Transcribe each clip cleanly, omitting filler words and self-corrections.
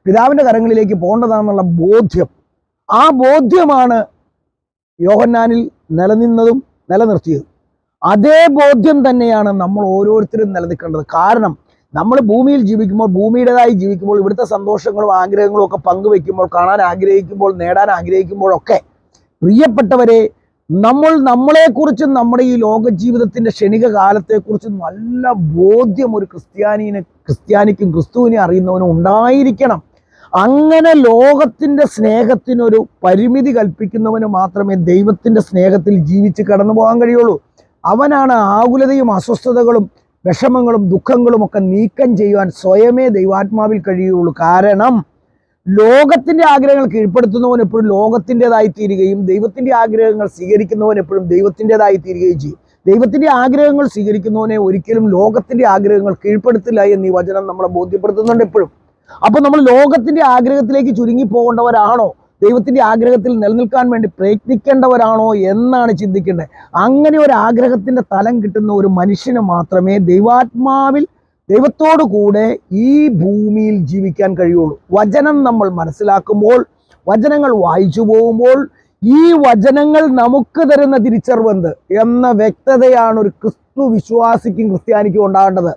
പിതാവിൻ്റെ കരങ്ങളിലേക്ക് പോകേണ്ടതാണെന്നുള്ള ബോധ്യം, ആ ബോധ്യമാണ് യോഹന്നാനിൽ നിലനിന്നതും നിലനിർത്തിയതും. അതേ ബോധ്യം തന്നെയാണ് നമ്മൾ ഓരോരുത്തരും നിലനിൽക്കേണ്ടത്. കാരണം നമ്മൾ ഭൂമിയിൽ ജീവിക്കുമ്പോൾ, ഭൂമിയുടേതായി ജീവിക്കുമ്പോൾ, ഇവിടുത്തെ സന്തോഷങ്ങളും ആഗ്രഹങ്ങളും ഒക്കെ പങ്കുവെക്കുമ്പോൾ, കാണാൻ ആഗ്രഹിക്കുമ്പോൾ, നേടാൻ ആഗ്രഹിക്കുമ്പോഴൊക്കെ പ്രിയപ്പെട്ടവരെ, നമ്മളെക്കുറിച്ചും നമ്മുടെ ഈ ലോക ജീവിതത്തിൻ്റെ ക്ഷണിക കാലത്തെക്കുറിച്ചും നല്ല ബോധ്യം ഒരു ക്രിസ്ത്യാനിക്കും ക്രിസ്തുവിനെ അറിയുന്നവനും ഉണ്ടായിരിക്കണം. അങ്ങനെ ലോകത്തിൻ്റെ സ്നേഹത്തിനൊരു പരിമിതി കൽപ്പിക്കുന്നവന് മാത്രമേ ദൈവത്തിൻ്റെ സ്നേഹത്തിൽ ജീവിച്ച് കടന്നു പോകാൻ കഴിയുള്ളൂ. അവനാണ് ആകുലതയും അസ്വസ്ഥതകളും വിഷമങ്ങളും ദുഃഖങ്ങളും ഒക്കെ നീക്കം ചെയ്യുവാൻ സ്വയമേ ദൈവാത്മാവിൽ കഴിയുള്ളൂ. കാരണം ലോകത്തിൻ്റെ ആഗ്രഹങ്ങൾ കീഴ്പ്പെടുത്തുന്നവൻ എപ്പോഴും ലോകത്തിൻ്റെതായി തീരുകയും ദൈവത്തിൻ്റെ ആഗ്രഹങ്ങൾ സ്വീകരിക്കുന്നവൻ എപ്പോഴും ദൈവത്തിൻ്റെതായി തീരുകയും ചെയ്യും. ദൈവത്തിൻ്റെ ആഗ്രഹങ്ങൾ സ്വീകരിക്കുന്നവനെ ഒരിക്കലും ലോകത്തിൻ്റെ ആഗ്രഹങ്ങൾ കീഴ്പ്പെടുത്തില്ല എന്ന് ഈ വചനം നമ്മളെ ബോധ്യപ്പെടുത്തുന്നുണ്ട് എപ്പോഴും. അപ്പോൾ നമ്മൾ ലോകത്തിൻ്റെ ആഗ്രഹത്തിലേക്ക് ചുരുങ്ങി പോകേണ്ടവരാണോ, ദൈവത്തിൻ്റെ ആഗ്രഹത്തിൽ നിലനിൽക്കാൻ വേണ്ടി പ്രയത്നിക്കേണ്ടവരാണോ എന്നാണ് ചിന്തിക്കേണ്ടത്. അങ്ങനെ ഒരു ആഗ്രഹത്തിൻ്റെ തലം കിട്ടുന്ന ഒരു മനുഷ്യന് മാത്രമേ ദൈവാത്മാവിൽ ദൈവത്തോടു കൂടെ ഈ ഭൂമിയിൽ ജീവിക്കാൻ കഴിയുള്ളൂ. വചനം നമ്മൾ മനസ്സിലാക്കുമ്പോൾ, വചനങ്ങൾ വായിച്ചു പോകുമ്പോൾ, ഈ വചനങ്ങൾ നമുക്ക് തരുന്ന തിരിച്ചറിവെന്ത് എന്ന വ്യക്തതയാണ് ഒരു ക്രിസ്തു വിശ്വാസിക്കും ക്രിസ്ത്യാനിക്കും ഉണ്ടാകേണ്ടത്.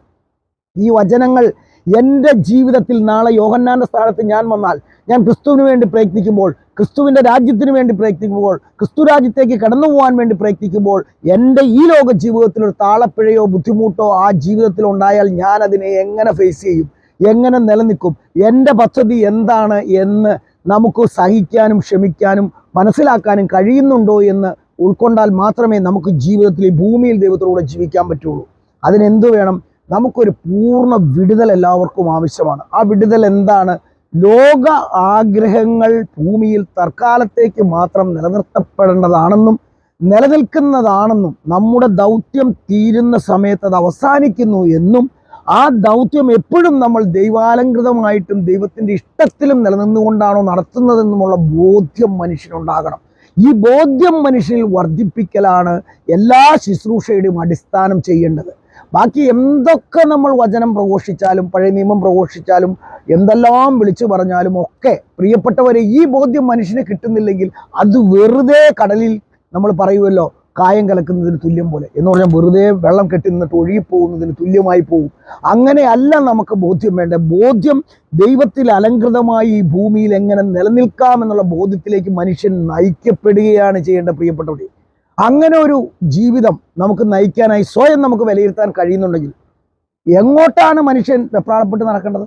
ഈ വചനങ്ങൾ എൻ്റെ ജീവിതത്തിൽ നാളെ യോഹന്നാൻ്റെ സ്ഥാനത്ത് ഞാൻ വന്നാൽ, ഞാൻ ക്രിസ്തുവിന് വേണ്ടി പ്രയത്നിക്കുമ്പോൾ, ക്രിസ്തുവിൻ്റെ രാജ്യത്തിന് വേണ്ടി പ്രയത്നിക്കുമ്പോൾ, ക്രിസ്തു രാജ്യത്തേക്ക് കടന്നു പോകാൻ വേണ്ടി പ്രയത്നിക്കുമ്പോൾ, എൻ്റെ ഈ ലോക ജീവിതത്തിൽ ഒരു താളപ്പിഴയോ ബുദ്ധിമുട്ടോ ആ ജീവിതത്തിൽ ഉണ്ടായാൽ ഞാൻ അതിനെ എങ്ങനെ ഫേസ് ചെയ്യും, എങ്ങനെ നിലനിൽക്കും, എൻ്റെ പദ്ധതി എന്താണ് എന്ന് നമുക്ക് സഹിക്കാനും ക്ഷമിക്കാനും മനസ്സിലാക്കാനും കഴിയുന്നുണ്ടോ എന്ന് ഉൾക്കൊണ്ടാൽ മാത്രമേ നമുക്ക് ജീവിതത്തിൽ ഈ ഭൂമിയിൽ ദൈവത്തോടെ ജീവിക്കാൻ പറ്റുള്ളൂ. അതിനെന്ത് വേണം? നമുക്കൊരു പൂർണ്ണ വിടുതൽ എല്ലാവർക്കും ആവശ്യമാണ്. ആ വിടുതൽ എന്താണ്? ലോക ആഗ്രഹങ്ങൾ ഭൂമിയിൽ തൽക്കാലത്തേക്ക് മാത്രം നിലനിർത്തപ്പെടേണ്ടതാണെന്നും നിലനിൽക്കുന്നതാണെന്നും, നമ്മുടെ ദൗത്യം തീരുന്ന സമയത്ത് അത് അവസാനിക്കുന്നു എന്നും, ആ ദൗത്യം എപ്പോഴും നമ്മൾ ദൈവാലങ്കൃതമായിട്ടും ദൈവത്തിൻ്റെ ഇഷ്ടത്തിലും നിലനിന്നുകൊണ്ടാണോ നടത്തുന്നതെന്നുമുള്ള ബോധ്യം മനുഷ്യനുണ്ടാകണം. ഈ ബോധ്യം മനുഷ്യനിൽ വർദ്ധിപ്പിക്കലാണ് എല്ലാ ശുശ്രൂഷയുടെയും അടിസ്ഥാനം ചെയ്യേണ്ടത്. ബാക്കി എന്തൊക്കെ നമ്മൾ വചനം പ്രഘോഷിച്ചാലും, പഴയ നിയമം പ്രഘോഷിച്ചാലും, എന്തെല്ലാം വിളിച്ചു പറഞ്ഞാലും ഒക്കെ പ്രിയപ്പെട്ടവരെ, ഈ ബോധ്യം മനുഷ്യന് കിട്ടുന്നില്ലെങ്കിൽ അത് വെറുതെ കടലിൽ നമ്മൾ പറയുമല്ലോ, കായം കലക്കുന്നതിന് തുല്യം പോലെ എന്ന് പറഞ്ഞാൽ വെറുതെ വെള്ളം കെട്ടി നിന്നിട്ട് ഒഴുകിപ്പോകുന്നതിന് തുല്യമായി പോകും. അങ്ങനെയല്ല നമുക്ക് ബോധ്യം വേണ്ട. ബോധ്യം ദൈവത്തിൽ അലങ്കൃതമായി ഈ ഭൂമിയിൽ എങ്ങനെ നിലനിൽക്കാമെന്നുള്ള ബോധ്യത്തിലേക്ക് മനുഷ്യൻ നയിക്കപ്പെടുകയാണ് ചെയ്യേണ്ട പ്രിയപ്പെട്ടവരെ. അങ്ങനെ ഒരു ജീവിതം നമുക്ക് നയിക്കാനായി സ്വയം നമുക്ക് വിലയിരുത്താൻ കഴിയുന്നുണ്ടെങ്കിൽ എങ്ങോട്ടാണ് മനുഷ്യൻ വെപ്രാളപ്പെട്ട് നടക്കേണ്ടത്?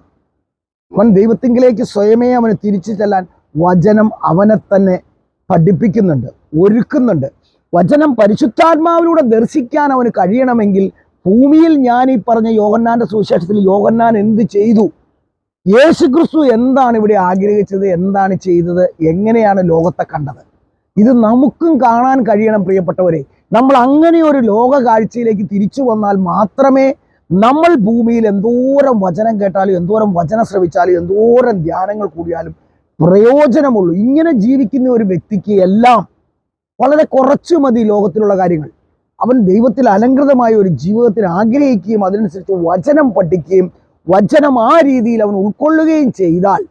അവൻ ദൈവത്തിങ്കിലേക്ക് സ്വയമേ അവന് തിരിച്ചു ചെല്ലാൻ വചനം അവനെ തന്നെ പഠിപ്പിക്കുന്നുണ്ട്, ഒരുക്കുന്നുണ്ട്. വചനം പരിശുദ്ധാത്മാവിലൂടെ ദർശിക്കാൻ അവന് കഴിയണമെങ്കിൽ ഭൂമിയിൽ ഞാൻ ഈ പറഞ്ഞ യോഹന്നാന്റെ സുവിശേഷത്തിൽ യോഹന്നാൻ എന്ത് ചെയ്തു, യേശുക്രിസ്തു എന്താണ് ഇവിടെ ആഗ്രഹിച്ചത്, എന്താണ് ചെയ്തത്, എങ്ങനെയാണ് ലോകത്തെ കണ്ടത്, ഇത് നമുക്കും കാണാൻ കഴിയണം പ്രിയപ്പെട്ടവരെ. നമ്മൾ അങ്ങനെ ഒരു ലോക കാഴ്ചയിലേക്ക് തിരിച്ചു വന്നാൽ മാത്രമേ നമ്മൾ ഭൂമിയിൽ എന്തോരം വചനം കേട്ടാലും, എന്തോരം വചനം ശ്രവിച്ചാലും, എന്തോരം ധ്യാനങ്ങൾ കൂടിയാലും പ്രയോജനമുള്ളൂ. ഇങ്ങനെ ജീവിക്കുന്ന ഒരു വ്യക്തിക്ക് എല്ലാം വളരെ കുറച്ചു മതി ലോകത്തിലുള്ള കാര്യങ്ങൾ. അവൻ ദൈവത്തിൽ അലങ്കൃതമായ ഒരു ജീവിതത്തിന് ആഗ്രഹിക്കുകയും അതിനനുസരിച്ച് വചനം പഠിക്കുകയും വചനം ആ രീതിയിൽ അവൻ ഉൾക്കൊള്ളുകയും ചെയ്താൽ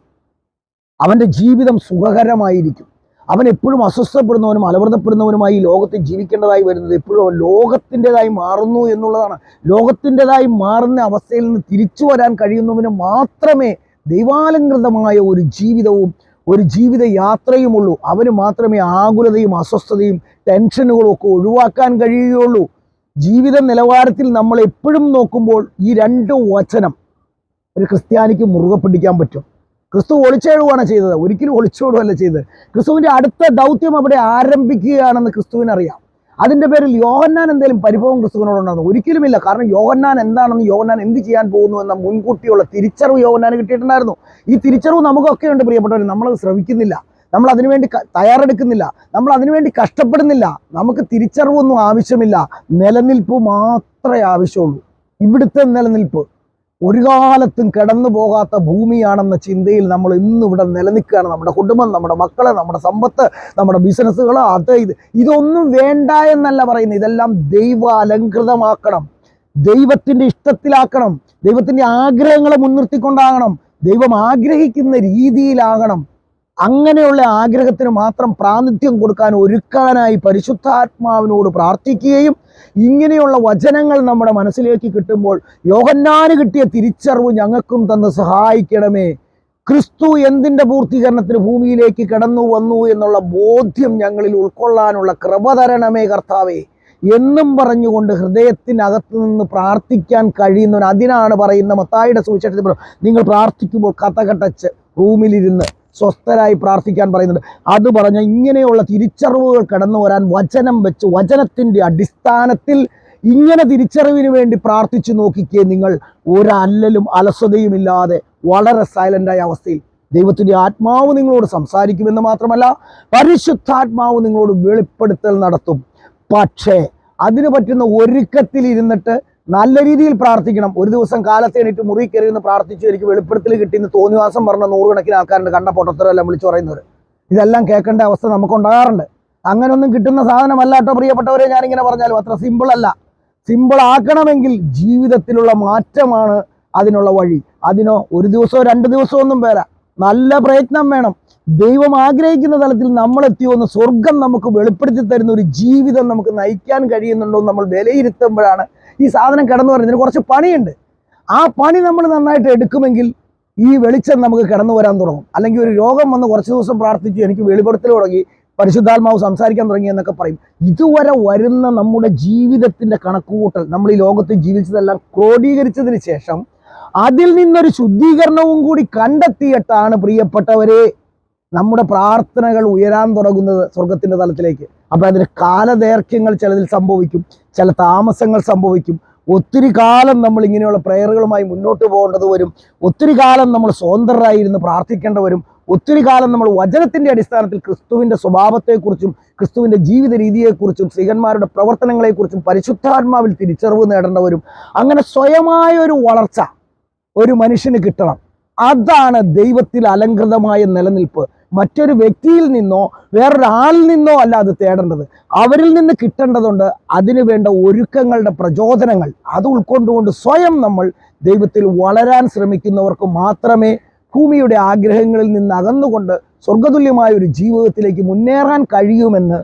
അവൻ്റെ ജീവിതം സുഖകരമായിരിക്കും. അവൻ എപ്പോഴും അസ്വസ്ഥപ്പെടുന്നവനും അലവൃതപ്പെടുന്നവനുമായി ലോകത്തിൽ ജീവിക്കേണ്ടതായി വരുന്നത് എപ്പോഴും അവൻ ലോകത്തിൻ്റെതായി മാറുന്നു എന്നുള്ളതാണ്. ലോകത്തിൻ്റെതായി മാറുന്ന അവസ്ഥയിൽ നിന്ന് തിരിച്ചു വരാൻ കഴിയുന്നവന് മാത്രമേ ദൈവാലങ്കൃതമായ ഒരു ജീവിതവും ഒരു ജീവിത യാത്രയുമുള്ളൂ. അവന് മാത്രമേ ആകുലതയും അസ്വസ്ഥതയും ടെൻഷനുകളും ഒക്കെ ഒഴിവാക്കാൻ കഴിയുകയുള്ളൂ. ജീവിത നിലവാരത്തിൽ നമ്മൾ എപ്പോഴും നോക്കുമ്പോൾ ഈ രണ്ട് വചനം ഒരു ക്രിസ്ത്യാനിക്ക് മുറുകെ പിടിക്കാൻ പറ്റും. ക്രിസ്തു ഒളിച്ചോടുകയാണ് ചെയ്തത്, ഒരിക്കലും ഒളിച്ചോടുകയല്ല ചെയ്തത്. ക്രിസ്തുവിൻ്റെ അടുത്ത ദൗത്യം അവിടെ ആരംഭിക്കുകയാണെന്ന് ക്രിസ്തുവിനറിയാം. അതിൻ്റെ പേരിൽ യോഹന്നാൻ എന്തെങ്കിലും പരിഭവം ക്രിസ്തുവിനോടുണ്ടെന്ന് ഒരിക്കലുമില്ല. കാരണം യോഹന്നാൻ എന്താണെന്ന്, യോഹന്നാൻ എന്ത് ചെയ്യാൻ പോകുന്നു എന്ന മുൻകൂട്ടിയുള്ള തിരിച്ചറിവ് യോഹന്നാന് കിട്ടിയിട്ടുണ്ടായിരുന്നു. ഈ തിരിച്ചറിവ് നമുക്കൊക്കെ ഉണ്ട് പ്രിയപ്പെട്ടവർ. നമ്മളത് ശ്രവിക്കുന്നില്ല, നമ്മൾ അതിനുവേണ്ടി തയ്യാറെടുക്കുന്നില്ല, നമ്മൾ അതിനുവേണ്ടി കഷ്ടപ്പെടുന്നില്ല. നമുക്ക് തിരിച്ചറിവൊന്നും ആവശ്യമില്ല, നിലനിൽപ്പ് മാത്രമേ ആവശ്യമുള്ളൂ. ഇവിടുത്തെ നിലനിൽപ്പ് ഒരു കാലത്തും കടന്നു പോകാത്ത ഭൂമിയാണെന്ന ചിന്തയിൽ നമ്മൾ ഇന്നിവിടെ നിലനിൽക്കുകയാണ്. നമ്മുടെ കുടുംബം, നമ്മുടെ മക്കള്, നമ്മുടെ സമ്പത്ത്, നമ്മുടെ ബിസിനസ്സുകൾ, ഇതൊന്നും വേണ്ട എന്നല്ല പറയുന്നത്. ഇതെല്ലാം ദൈവ അലങ്കൃതമാക്കണം, ദൈവത്തിൻ്റെ ഇഷ്ടത്തിലാക്കണം, ദൈവത്തിൻ്റെ ആഗ്രഹങ്ങളെ മുൻനിർത്തിക്കൊണ്ടാകണം. ദൈവം ആഗ്രഹിക്കുന്ന രീതിയിലാകണം. അങ്ങനെയുള്ള ആഗ്രഹത്തിന് മാത്രം പ്രാതിനിധ്യം കൊടുക്കാൻ ഒരുക്കാനായി പരിശുദ്ധാത്മാവിനോട് പ്രാർത്ഥിക്കുകയും ഇങ്ങനെയുള്ള വചനങ്ങൾ നമ്മുടെ മനസ്സിലേക്ക് കിട്ടുമ്പോൾ യോഹന്നാന് കിട്ടിയ തിരിച്ചറിവ് ഞങ്ങൾക്കും തന്ന് സഹായിക്കണമേ. ക്രിസ്തു എന്തിൻ്റെ പൂർത്തീകരണത്തിന് ഭൂമിയിലേക്ക് കടന്നു വന്നു എന്നുള്ള ബോധ്യം ഞങ്ങളിൽ ഉൾക്കൊള്ളാനുള്ള കൃപ തരണമേ കർത്താവേ എന്നും പറഞ്ഞുകൊണ്ട് ഹൃദയത്തിനകത്ത് നിന്ന് പ്രാർത്ഥിക്കാൻ കഴിയുന്നവൻ. അതിനാണ് പറയുന്ന മത്തായിയുടെ സുവിശേഷത്തിൽ നിങ്ങൾ പ്രാർത്ഥിക്കുമ്പോൾ കഥകട്ടച്ച് റൂമിലിരുന്ന് സ്വസ്ഥരായി പ്രാർത്ഥിക്കാൻ പറയുന്നുണ്ട്. അത് പറഞ്ഞ ഇങ്ങനെയുള്ള തിരിച്ചറിവുകൾ കടന്നു വരാൻ വചനം വെച്ച് വചനത്തിൻ്റെ അടിസ്ഥാനത്തിൽ ഇങ്ങനെ തിരിച്ചറിവിന് വേണ്ടി പ്രാർത്ഥിച്ചു നോക്കിക്കേ. നിങ്ങൾ ഒരല്ലലും അലസതയും ഇല്ലാതെ വളരെ സൈലൻ്റായ അവസ്ഥയിൽ ദൈവത്തിൻ്റെ ആത്മാവ് നിങ്ങളോട് സംസാരിക്കുമെന്ന് മാത്രമല്ല പരിശുദ്ധാത്മാവ് നിങ്ങളോട് വെളിപ്പെടുത്തൽ നടത്തും. പക്ഷേ അതിന് പറ്റുന്ന ഒരുക്കത്തിൽ ഇരുന്നിട്ട് നല്ല രീതിയിൽ പ്രാർത്ഥിക്കണം. ഒരു ദിവസം കാലത്ത് എണീറ്റ് മുറി കയറി നിന്ന് പ്രാർത്ഥിച്ചു എനിക്ക് വെളിപ്പെടുത്തൽ കിട്ടിയെന്ന് തോന്നിവാസം പറഞ്ഞ നൂറുകണക്കിന് ആൾക്കാരുണ്ട്, കണ്ട പൊട്ടത്തരെല്ലാം വിളിച്ചു പറയുന്നവർ. ഇതെല്ലാം കേൾക്കേണ്ട അവസ്ഥ നമുക്കുണ്ടാകാറുണ്ട്. അങ്ങനെയൊന്നും കിട്ടുന്ന സാധനമല്ല കേട്ടോ പ്രിയപ്പെട്ടവരെ. ഞാനിങ്ങനെ പറഞ്ഞാലും അത്ര സിമ്പിളല്ല. സിമ്പിൾ ആക്കണമെങ്കിൽ ജീവിതത്തിലുള്ള മാറ്റമാണ് അതിനുള്ള വഴി. അതിനോ ഒരു ദിവസമോ 2 ദിവസമോ ഒന്നും പോരാ, നല്ല പ്രയത്നം വേണം. ദൈവം ആഗ്രഹിക്കുന്ന തലത്തിൽ നമ്മൾ എത്തിയോന്ന് സ്വർഗം നമുക്ക് വെളിപ്പെടുത്തി തരുന്ന ഒരു ജീവിതം നമുക്ക് നയിക്കാൻ കഴിയുന്നുണ്ടോ എന്ന് നമ്മൾ വിലയിരുത്തുമ്പോഴാണ് ഈ സാധനം കടന്നു വരുന്നത്. ഇതിന് കുറച്ച് പണിയുണ്ട്. ആ പണി നമ്മൾ നന്നായിട്ട് എടുക്കുമെങ്കിൽ ഈ വെളിച്ചം നമുക്ക് കടന്നു വരാൻ തുടങ്ങും. അല്ലെങ്കിൽ ഒരു രോഗം വന്ന് കുറച്ച് ദിവസം പ്രാർത്ഥിച്ചു എനിക്ക് വെളിപ്പെടുത്തൽ തുടങ്ങി, പരിശുദ്ധാത്മാവ് സംസാരിക്കാൻ തുടങ്ങി എന്നൊക്കെ പറയും. ഇതുവരെ വരുന്ന നമ്മുടെ ജീവിതത്തിൻ്റെ കണക്കുകൂട്ടൽ, നമ്മൾ ഈ ലോകത്ത് ജീവിച്ചതെല്ലാം ക്രോഡീകരിച്ചതിന് ശേഷം അതിൽ നിന്നൊരു ശുദ്ധീകരണവും കൂടി കണ്ടെത്തിയിട്ടാണ് പ്രിയപ്പെട്ടവരെ നമ്മുടെ പ്രാർത്ഥനകൾ ഉയരാൻ തുടങ്ങുന്നത് സ്വർഗത്തിൻ്റെ തലത്തിലേക്ക്. അപ്പോൾ അതിന് കാലദൈർഘ്യങ്ങൾ ചിലതിൽ സംഭവിക്കും, ചില താമസങ്ങൾ സംഭവിക്കും. ഒത്തിരി കാലം നമ്മൾ ഇങ്ങനെയുള്ള പ്രയറുകളുമായി മുന്നോട്ട് പോകേണ്ടത് വരും. ഒത്തിരി കാലം നമ്മൾ സ്വതന്ത്രരായിരുന്ന് പ്രാർത്ഥിക്കേണ്ടി വരും. ഒത്തിരി കാലം നമ്മൾ വചനത്തിൻ്റെ അടിസ്ഥാനത്തിൽ ക്രിസ്തുവിൻ്റെ സ്വഭാവത്തെക്കുറിച്ചും ക്രിസ്തുവിൻ്റെ ജീവിത രീതിയെക്കുറിച്ചും സ്ത്രീകന്മാരുടെ പ്രവർത്തനങ്ങളെക്കുറിച്ചും പരിശുദ്ധാത്മാവിൽ തിരിച്ചറിവ് നേടേണ്ടി വരും. അങ്ങനെ സ്വയമായ ഒരു വളർച്ച ഒരു മനുഷ്യന് കിട്ടണം. അതാണ് ദൈവത്തിൽ അലങ്കൃതമായ നിലനിൽപ്പ്. മറ്റൊരു വ്യക്തിയിൽ നിന്നോ വേറൊരാളിൽ നിന്നോ അല്ല അത് തേടേണ്ടത്, അവരിൽ നിന്ന് കിട്ടേണ്ടതുണ്ട്. അതിനു വേണ്ട ഒരുക്കങ്ങളുടെ പ്രചോദനങ്ങൾ അത് ഉൾക്കൊണ്ടുകൊണ്ട് സ്വയം നമ്മൾ ദൈവത്തിൽ വളരാൻ ശ്രമിക്കുന്നവർക്ക് മാത്രമേ ഭൂമിയുടെ ആഗ്രഹങ്ങളിൽ നിന്ന് അകന്നുകൊണ്ട് സ്വർഗതുല്യമായ ഒരു ജീവിതത്തിലേക്ക് മുന്നേറാൻ കഴിയുമെന്ന്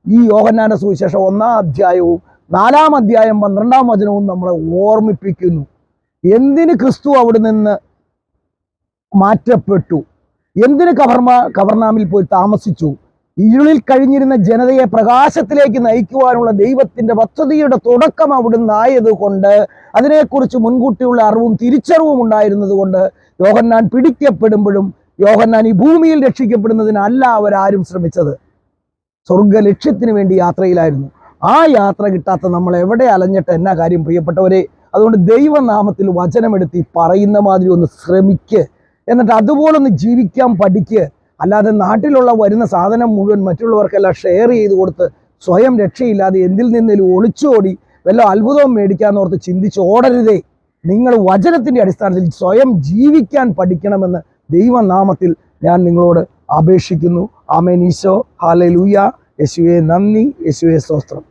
ഈ യോഹന്നാന്റെ സുവിശേഷം 1-ാം അധ്യായവും 4-ാം അധ്യായം 12-ാം വചനവും നമ്മളെ ഓർമ്മിപ്പിക്കുന്നു. എന്തിന് ക്രിസ്തു അവിടെ നിന്ന് മാറ്റപ്പെട്ടു, എന്തിന് കവർനാമിൽ പോയി താമസിച്ചു, ഇരുളിൽ കഴിഞ്ഞിരുന്ന ജനതയെ പ്രകാശത്തിലേക്ക് നയിക്കുവാനുള്ള ദൈവത്തിൻ്റെ പദ്ധതിയുടെ തുടക്കം അവിടുന്ന് ആയതുകൊണ്ട് അതിനെക്കുറിച്ച് മുൻകൂട്ടിയുള്ള അറിവും തിരിച്ചറിവും ഉണ്ടായിരുന്നത് കൊണ്ട് യോഹന്നാൻ പിടിക്കപ്പെടുമ്പോഴും യോഹന്നാൻ ഈ ഭൂമിയിൽ രക്ഷിക്കപ്പെടുന്നതിനല്ല അവരാരും ശ്രമിച്ചത്, സ്വർഗ ലക്ഷ്യത്തിന് വേണ്ടി യാത്രയിലായിരുന്നു. ആ യാത്ര കിട്ടാത്ത നമ്മൾ എവിടെ അലഞ്ഞിട്ട് എന്നാ കാര്യം പ്രിയപ്പെട്ടവരെ? അതുകൊണ്ട് ദൈവനാമത്തിൽ വചനമെടുത്ത് പറയുന്ന മാതിരി ഒന്ന് ശ്രമിക്ക്, എന്നിട്ട് അതുപോലെ ഒന്ന് ജീവിക്കാൻ പഠിക്ക്. അല്ലാതെ നാട്ടിലുള്ള വരുന്ന സാധനം മുഴുവൻ മറ്റുള്ളവർക്കെല്ലാം ഷെയർ ചെയ്ത് കൊടുത്ത് സ്വയം രക്ഷയില്ലാതെ എന്തിൽ നിന്നേലും ഒളിച്ചോടി വല്ല അത്ഭുതവും മേടിക്കാമെന്നോർത്ത് ചിന്തിച്ച് ഓടരുതേ. നിങ്ങൾ വചനത്തിൻ്റെ അടിസ്ഥാനത്തിൽ സ്വയം ജീവിക്കാൻ പഠിക്കണമെന്ന് ദൈവനാമത്തിൽ ഞാൻ നിങ്ങളോട് അപേക്ഷിക്കുന്നു. ആമേൻ. ഈശോ ഹല്ലേലൂയ. യേശുവേ നന്ദി, യേശുവേ സ്തോത്രം.